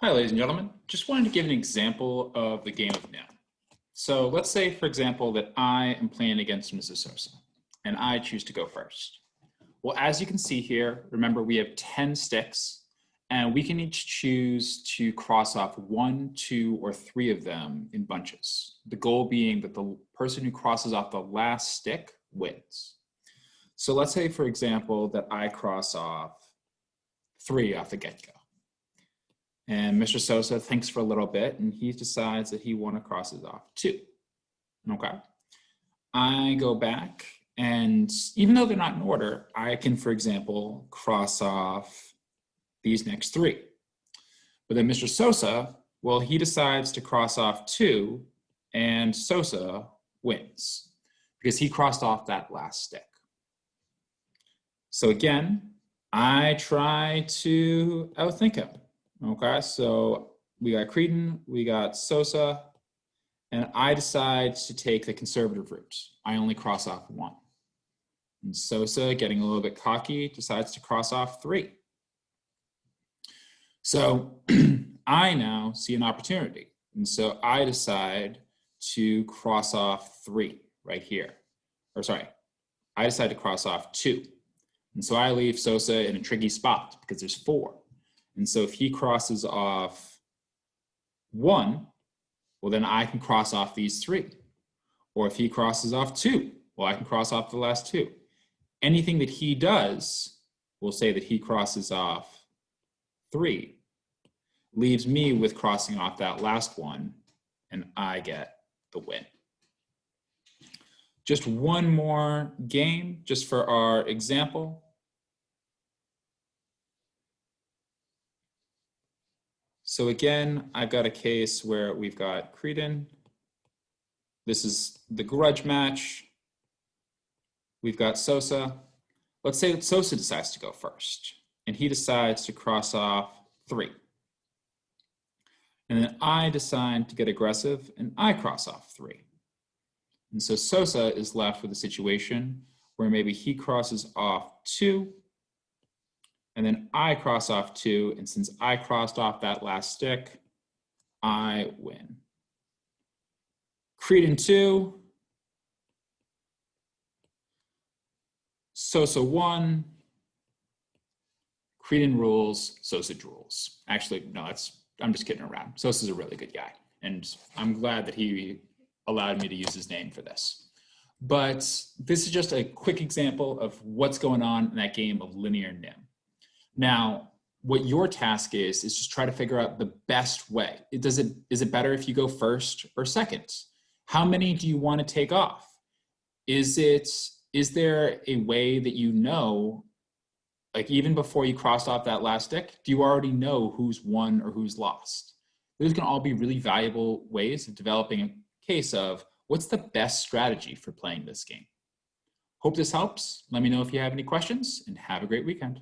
Hi, ladies and gentlemen. Just wanted to give an example of the game of Nim. So let's say, for example, that I am playing against Mrs. Sosa, and I choose to go first. Well, as you can see here, remember we have 10 sticks, and we can each choose to cross off 1, 2, or 3 of them in bunches. The goal being that the person who crosses off the last stick wins. So let's say, for example, that I cross off 3 off the get-go. And Mr. Sosa thinks for a little bit, and he decides that he wants to cross it off 2. Okay. I go back, and even though they're not in order, I can, for example, cross off these next 3. But then Mr. Sosa, well, he decides to cross off 2, and Sosa wins because he crossed off that last stick. So again, I try to outthink him. Okay, so we got Creedon, we got Sosa, and I decide to take the conservative route. I only cross off 1. And Sosa, getting a little bit cocky, decides to cross off 3. So I now see an opportunity. And so I decide to cross off 3 right here. Or sorry, I decide to cross off 2. And so I leave Sosa in a tricky spot because there's 4. And so if he crosses off 1, well, then I can cross off these 3. Or if he crosses off 2, well, I can cross off the last 2. Anything that he does will say that he crosses off 3, leaves me with crossing off that last one, and I get the win. Just one more game, just for our example. So again, I've got a case where we've got Creedon. This is the grudge match. We've got Sosa. Let's say that Sosa decides to go first, and he decides to cross off 3. And then I decide to get aggressive, and I cross off 3. And so Sosa is left with a situation where maybe he crosses off 2, and then I cross off 2, and since I crossed off that last stick, I win. Creedon 2, Sosa 1, Creedon rules, Sosa drools. Actually, no, I'm just kidding around. Sosa's a really good guy, and I'm glad that he allowed me to use his name for this. But this is just a quick example of what's going on in that game of linear Nim. Now, what your task is just try to figure out the best way. Is it better if you go first or second? How many do you want to take off? Is there a way that you know, like even before you crossed off that last stick, do you already know who's won or who's lost? Those can all be really valuable ways of developing a case of what's the best strategy for playing this game. Hope this helps. Let me know if you have any questions, and have a great weekend.